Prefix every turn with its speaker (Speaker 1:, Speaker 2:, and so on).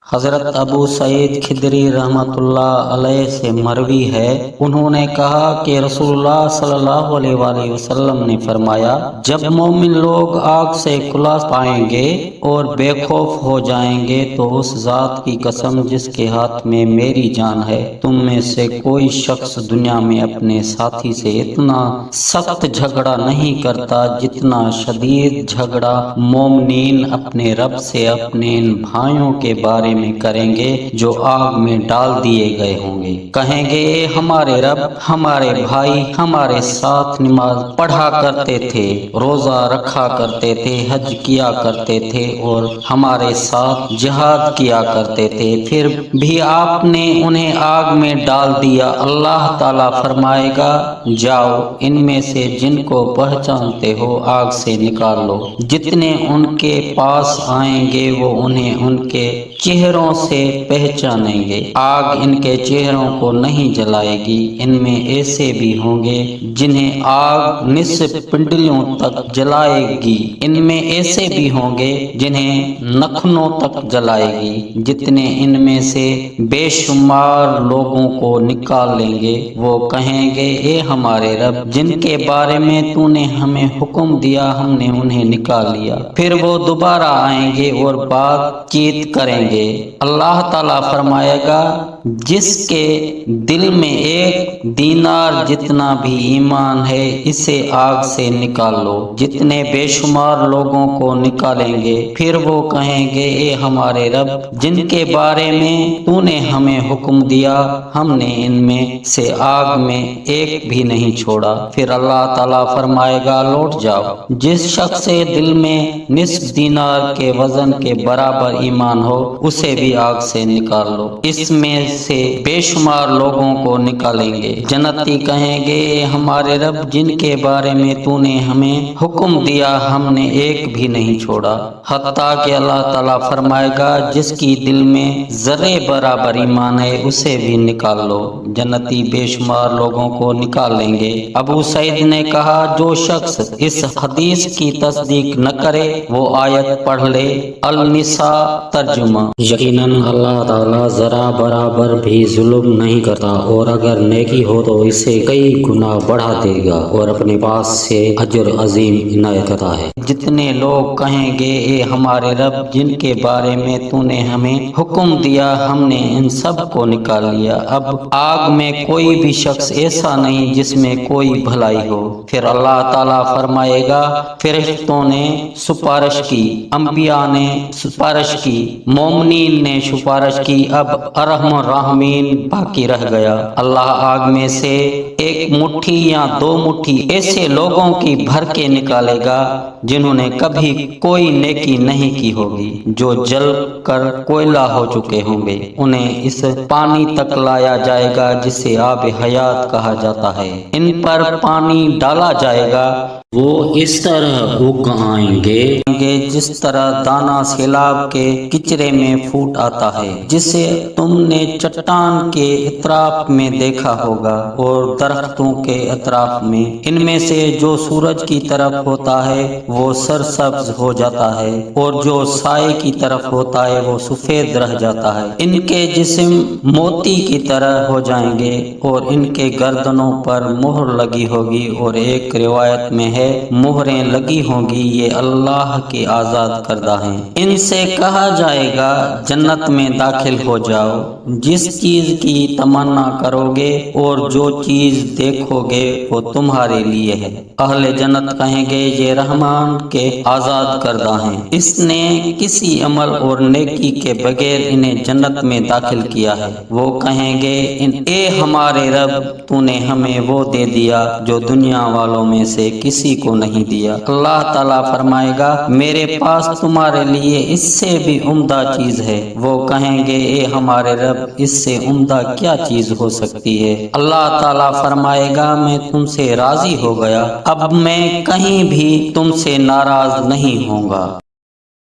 Speaker 1: حضرت ابو سعید خدری رحمۃ اللہ علیہ سے مروی ہے، انہوں نے کہا کہ رسول اللہ صلی اللہ علیہ وآلہ وسلم نے فرمایا، جب مومن لوگ آگ سے خلاص پائیں گے اور بے خوف ہو جائیں گے تو اس ذات کی قسم جس کے ہاتھ میں میری جان ہے، تم میں سے کوئی شخص دنیا میں اپنے ساتھی سے اتنا سخت جھگڑا نہیں کرتا جتنا شدید جھگڑا مومنین اپنے رب سے اپنے ان بھائیوں کے بارے میں کریں گے جو آگ میں ڈال دیے گئے ہوں گے۔ کہیں گے، اے ہمارے رب، ہمارے بھائی ہمارے ساتھ نماز پڑھا کرتے تھے، روزہ رکھا کرتے تھے، حج کیا کرتے تھے اور ہمارے ساتھ جہاد کیا کرتے تھے، پھر بھی آپ نے انہیں آگ میں ڈال دیا۔ اللہ تعالیٰ فرمائے گا، جاؤ ان میں سے جن کو پہچانتے ہو آگ سے نکال لو۔ جتنے ان کے پاس آئیں گے وہ انہیں ان کے چہروں سے پہچانیں گے۔ آگ ان کے چہروں کو نہیں جلائے گی۔ ان میں ایسے بھی ہوں گے جنہیں آگ نصف پنڈلیوں تک جلائے گی، ان میں ایسے بھی ہوں گے جنہیں نخنوں تک جلائے گی۔ جتنے ان میں سے بے شمار لوگوں کو نکال لیں گے، وہ کہیں گے، اے ہمارے رب، جن کے بارے میں تو نے ہمیں حکم دیا ہم نے انہیں نکال لیا۔ پھر وہ دوبارہ آئیں گے اور بات چیت کریں گے۔ اللہ تعالیٰ فرمائے گا، جس کے دل میں ایک دینار جتنا بھی ایمان ہے اسے آگ سے نکال لو۔ جتنے بے شمار لوگوں کو نکالیں گے، پھر وہ کہیں گے، اے ہمارے رب، جن کے بارے میں تو نے ہمیں حکم دیا ہم نے ان میں سے آگ میں ایک بھی نہیں چھوڑا۔ پھر اللہ تعالیٰ فرمائے گا، لوٹ جاؤ۔ جس شخص سے دل میں نصف دینار کے وزن کے برابر ایمان ہو اسے بھی آگ سے نکال لو۔ اس میں سے بے شمار لوگوں کو نکالیں گے۔ جنتی کہیں گے، اے ہمارے رب، جن کے بارے میں تو نے ہمیں حکم دیا ہم نے ایک بھی نہیں چھوڑا، حتیٰ کہ اللہ تعالیٰ فرمائے گا، جس کی دل میں ذرے برابر ایمان ہے اسے بھی نکال لو۔ جنتی بے شمار لوگوں کو نکال لیں گے۔ ابو سعید نے کہا، جو شخص اس حدیث کی تصدیق نہ کرے وہ آیت پڑھ لے۔ النساء ترجمہ۔ یقیناً اللہ تعالیٰ ذرا برابر بھی ظلم نہیں کرتا، اور اگر نیکی ہو تو اسے کئی گنا بڑھا دے گا اور اپنے پاس سے اجر عظیم عنایت کرتا ہے۔ جتنے لوگ کہیں گے، اے ہمارے رب، جن کے بارے میں تو نے ہمیں حکم دیا ہم نے ان سب کو نکال لیا، اب آگ میں کوئی بھی شخص ایسا نہیں جس میں کوئی بھلائی ہو۔ پھر اللہ تعالیٰ فرمائے گا، فرشتوں نے سفارش کی، انبیاء نے سفارش کی، مومنین نے سفارش کی، اب ارحم الراحمین باقی رہ گیا۔ اللہ آگ میں سے ایک مٹھی یا دو مٹھی ایسے لوگوں کی بھر کے نکالے گا جنہوں نے کبھی کوئی نیکی نہیں کی ہوگی، جو جل کر کوئلہ ہو چکے ہوں گے۔ انہیں اس پانی تک لایا جائے گا جسے آب حیات کہا جاتا ہے۔ ان پر پانی ڈالا جائے گا، وہ اس طرح اگ آئیں گے جس طرح دانہ سیلاب کے کچرے میں پھوٹ آتا ہے، جسے تم نے چٹان کے اطراف میں دیکھا ہوگا اور درختوں کے اطراف میں۔ ان میں سے جو سورج کی طرف ہوتا ہے وہ سرسبز ہو جاتا ہے، اور جو سائے کی طرف ہوتا ہے وہ سفید رہ جاتا ہے۔ ان کے جسم موتی کی طرح ہو جائیں گے اور ان کے گردنوں پر مہر لگی ہوگی، اور ایک روایت میں ہے مہریں لگی ہوں گی، یہ اللہ کے آزاد کردہ ہیں۔ ان سے کہا جائے گا، جنت میں داخل ہو جاؤ، جس چیز کی تمنا کرو گے اور جو چیز دیکھو گے وہ تمہارے لیے ہے۔ اہل جنت کہیں گے، یہ رحمان کے آزاد کردہ ہیں، اس نے کسی عمل اور نیکی کے بغیر انہیں جنت میں داخل کیا ہے۔ وہ کہیں گے، اے ہمارے رب، تو نے ہمیں وہ دے دیا جو دنیا والوں میں سے کسی کو نہیں دیا۔ اللہ تعالیٰ فرمائے گا، میرے پاس تمہارے لیے اس سے بھی عمدہ چیز ہے۔ وہ کہیں گے، اے ہمارے رب، اس سے عمدہ کیا چیز ہو سکتی ہے؟ اللہ تعالیٰ فرمائے گا، میں تم سے راضی ہو گیا، اب میں کہیں بھی تم سے ناراض نہیں ہوں گا۔